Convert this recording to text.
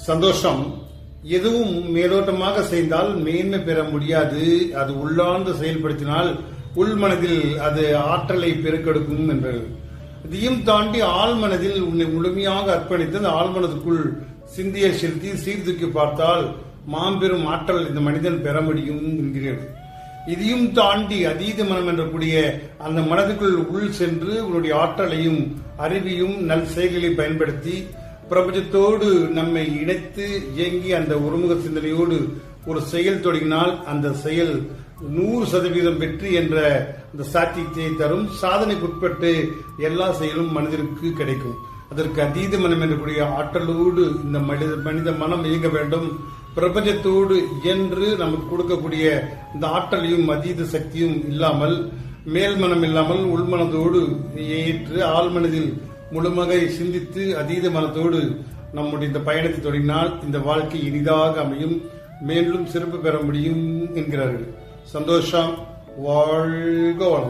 சந்தோஷம் எதுவும் மேலோட்டமாக செய்தால் மேன்மை பெற முடியாது. அது உள்ளார்ந்து செயல்படுத்தினால் உள்மனதில் அது ஆற்றலை பெருக்கெடுக்கும் என்றது. இதையும் தாண்டி ஆழ்மனதில் உன்னை முழுமையாக அர்ப்பணித்து அந்த ஆழ்மனதுக்குள் சிந்திய செலுத்தி சீர்தூக்கி பார்த்தால் மாபெரும் ஆற்றல் இந்த மனிதன் பெற முடியும் என்கிறது. இதையும் தாண்டி அதீத மனம் என்றக்கூடிய அந்த மனதுக்குள் உள் சென்று உன்னுடைய ஆற்றலையும் அறிவையும் நல் செயல்களை பயன்படுத்தி பிரபஞ்சத்தோடு நம்மை இணைத்து இயங்கி அந்த ஒருமுக சிந்தனையோடு ஒரு செயல் தொடங்கினால் அந்த செயல் 100% வெற்றி என்ற அந்த சாத்தியத்தை தரும். சாதனைக்குட்பட்டு எல்லா செயலும் மனிதனுக்கு கிடைக்கும். அதற்கு அதீத மனம் என்றக்கூடிய ஆற்றலோடு இந்த மனித மனம் இயங்க வேண்டும். பிரபஞ்சத்தோடு இயன்று நமக்கு கொடுக்கக்கூடிய இந்த ஆற்றலையும் அதீத சக்தியும் இல்லாமல் மேல் மனம் இல்லாமல் உள்மனதோடு ஏற்று ஆழ்மனதில் முழுமகை சிந்தித்து அதீத மனத்தோடு நம்முடைய இந்த பயணத்தை தொடங்கினால் இந்த வாழ்க்கை இனிதாக அமையும், மேலும் சிறப்பு பெற முடியும் என்கிறார்கள். சந்தோஷம். வாழ்க வளம்.